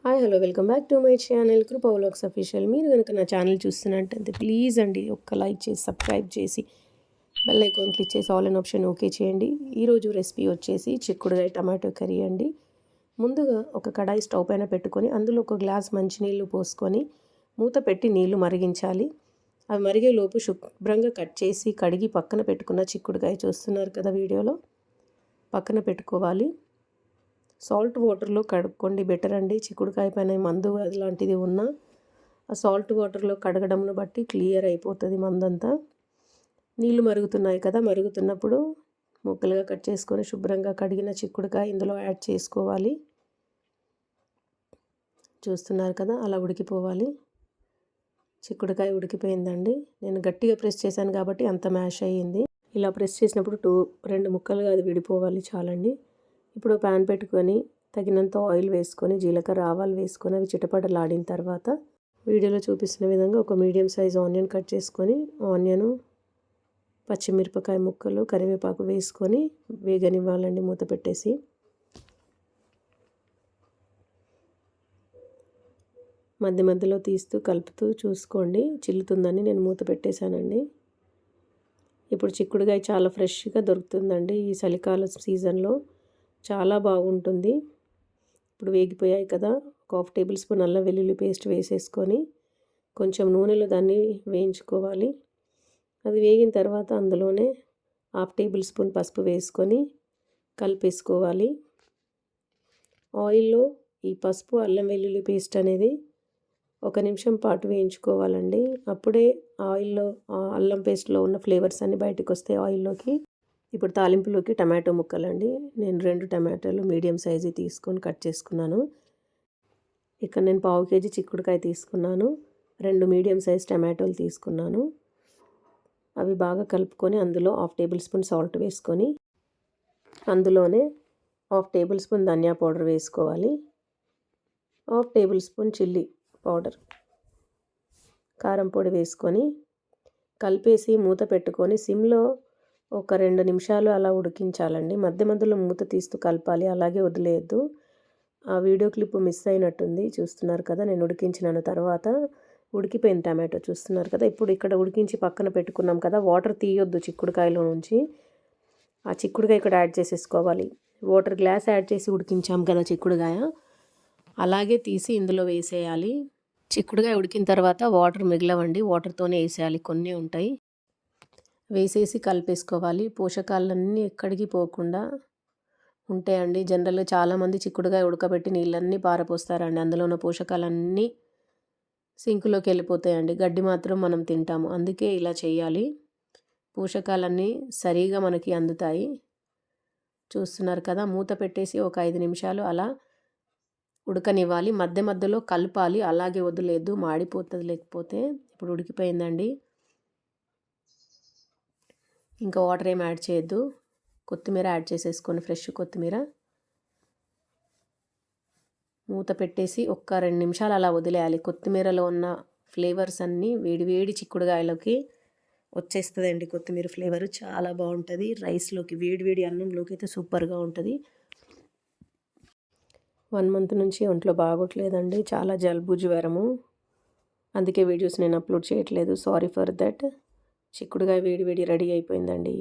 Hi hello welcome back to my channel కృపా vlogs official. మీరు కనుక నా ఛానల్ చూస్తున్నట్టయితే ప్లీజ్ అండి ఒక్క లైక్ చేసి సబ్స్క్రైబ్ చేసి బెల్ ఐకాన్ క్లిక్ చేసి ఆల్ అన్ ఆప్షన్ ఓకే చేయండి. ఈరోజు రెసిపీ వచ్చేసి చిక్కుడుకాయ టమాటో కర్రీ అండి. ముందుగా ఒక కడాయి స్టవ్ పైన పెట్టుకొని అందులో ఒక గ్లాస్ మంచినీళ్ళు పోసుకొని మూత పెట్టి నీళ్లు మరిగించాలి. అవి మరిగేలోపు శుభ్రంగా కట్ చేసి కడిగి పక్కన పెట్టుకున్న చిక్కుడుకాయ చూస్తున్నారు కదా వీడియోలో, పక్కన పెట్టుకోవాలి. సాల్ట్ వాటర్లో కడుక్కోండి, బెటర్ అండి. చిక్కుడుకాయ పైన మందు అలాంటిది ఉన్నా ఆ సాల్ట్ వాటర్లో కడగడంను బట్టి క్లియర్ అయిపోతుంది మందంతా. నీళ్ళు మరుగుతున్నాయి కదా, మరుగుతున్నప్పుడు ముక్కలుగా కట్ చేసుకొని శుభ్రంగా కడిగిన చిక్కుడుకాయ ఇందులో యాడ్ చేసుకోవాలి. చూస్తున్నారు కదా, అలా ఉడికిపోవాలి. చిక్కుడుకాయ ఉడికిపోయిందండి. నేను గట్టిగా ప్రెస్ చేశాను కాబట్టి అంత మ్యాష్ అయ్యింది. ఇలా ప్రెస్ చేసినప్పుడు రెండు ముక్కలుగా అది విడిపోవాలి చాలండి. ఇప్పుడు ప్యాన్ పెట్టుకొని తగినంత ఆయిల్ వేసుకొని జీలకర్ర ఆవాలు వేసుకొని అవి చిటపటలాడిన తర్వాత వీడియోలో చూపిస్తున్న విధంగా ఒక మీడియం సైజ్ ఆనియన్ కట్ చేసుకొని ఆనియను, పచ్చిమిరపకాయ ముక్కలు, కరివేపాకు వేసుకొని వేగనివ్వాలండి మూత పెట్టేసి. మధ్య మధ్యలో తీస్తూ కలుపుతూ చూసుకోండి, చిల్లుతుందని నేను మూత పెట్టేశానండి. ఇప్పుడు చిక్కుడుకాయ చాలా ఫ్రెష్గా దొరుకుతుందండి ఈ చలికాల సీజన్లో, చాలా బాగుంటుంది. ఇప్పుడు వేగిపోయాయి కదా, ఒక 1/2 టేబుల్ స్పూన్ అల్లం వెల్లుల్లి పేస్ట్ వేసేసుకొని కొంచెం నూనెలో దాన్ని వేయించుకోవాలి. అది వేగిన తర్వాత అందులోనే 1/2 టేబుల్ స్పూన్ పసుపు వేసుకొని కలిపేసుకోవాలి. ఆయిల్లో ఈ పసుపు అల్లం వెల్లుల్లి పేస్ట్ అనేది 1 నిమిషం పాటు వేయించుకోవాలండి. అప్పుడే ఆయిల్లో అల్లం పేస్ట్లో ఉన్న ఫ్లేవర్స్ అన్నీ బయటకు వస్తాయి ఆయిల్లోకి. ఇప్పుడు తాలింపులోకి టమాటో ముక్కలండి. నేను 2 టమాటాలు మీడియం సైజు తీసుకొని కట్ చేసుకున్నాను. ఇక్కడ నేను 1/2 కేజీ చిక్కుడుకాయ తీసుకున్నాను, 2 మీడియం సైజ్ టమాటోలు తీసుకున్నాను. అవి బాగా కలుపుకొని అందులో 1/2 టేబుల్ స్పూన్ సాల్ట్ వేసుకొని అందులోనే 1/2 టేబుల్ స్పూన్ ధనియా పౌడర్ వేసుకోవాలి, 1/2 టేబుల్ స్పూన్ చిల్లీ పౌడర్, కారం పొడి వేసుకొని కలిపేసి మూత పెట్టుకొని సిమ్లో ఒక 2 నిమిషాలు అలా ఉడికించాలండి. మధ్య మధ్యలో మూత తీస్తూ కలపాలి, అలాగే వదిలేయద్దు. ఆ వీడియో క్లిప్ మిస్ అయినట్టుంది, చూస్తున్నారు కదా. నేను ఉడికించిన తర్వాత ఉడికిపోయిన టమాటో చూస్తున్నారు కదా. ఇప్పుడు ఇక్కడ ఉడికించి పక్కన పెట్టుకున్నాం కదా, వాటర్ తీయొద్దు చిక్కుడుకాయలో నుంచి. ఆ చిక్కుడుకాయ ఇక్కడ యాడ్ చేసేసుకోవాలి. వాటర్ గ్లాస్ యాడ్ చేసి ఉడికించాం కదా చిక్కుడుకాయ, అలాగే తీసి ఇందులో వేసేయాలి. చిక్కుడుకాయ ఉడికిన తర్వాత వాటర్ మిగలవండి, వాటర్తోనే వేసేయాలి, కొన్ని ఉంటాయి. వేసేసి కలిపేసుకోవాలి. పోషకాలన్నీ ఎక్కడికి పోకుండా ఉంటాయండి. జనరల్గా చాలామంది చిక్కుడుకాయ ఉడకబెట్టి నీళ్ళన్నీ పారపోస్తారండి, అందులో ఉన్న పోషకాలన్నీ సింకులోకి వెళ్ళిపోతాయండి. గడ్డి మాత్రం మనం తింటాము, అందుకే ఇలా చేయాలి. పోషకాలన్నీ సరిగా మనకి అందుతాయి. చూస్తున్నారు కదా, మూత పెట్టేసి ఒక 5 నిమిషాలు అలా ఉడకనివ్వాలి. మధ్య మధ్యలో కలపాలి, అలాగే వదిలేదు, మాడిపోతుంది లేకపోతే. ఇప్పుడు ఉడికిపోయిందండి, ఇంకా వాటర్ ఏం యాడ్ చేయొద్దు. కొత్తిమీర యాడ్ చేసేసుకొని ఫ్రెష్ కొత్తిమీర మూత పెట్టేసి ఒక 2 నిమిషాలు అలా వదిలేయాలి. కొత్తిమీరలో ఉన్న ఫ్లేవర్స్ అన్నీ వేడి వేడి చిక్కుడుకాయలోకి వచ్చేస్తుందండి. కొత్తిమీర ఫ్లేవర్ చాలా బాగుంటుంది. రైస్లోకి వేడి వేడి అన్నంలోకి అయితే సూపర్గా ఉంటుంది. 1 మంత్ నుంచి ఒంట్లో బాగోట్లేదండి, చాలా జలుబు జ్వరము, అందుకే వీడియోస్ నేను అప్లోడ్ చేయట్లేదు. Sorry for that. చిక్కుడుకాయ వేడి వేడి రెడీ అయిపోయిందండి.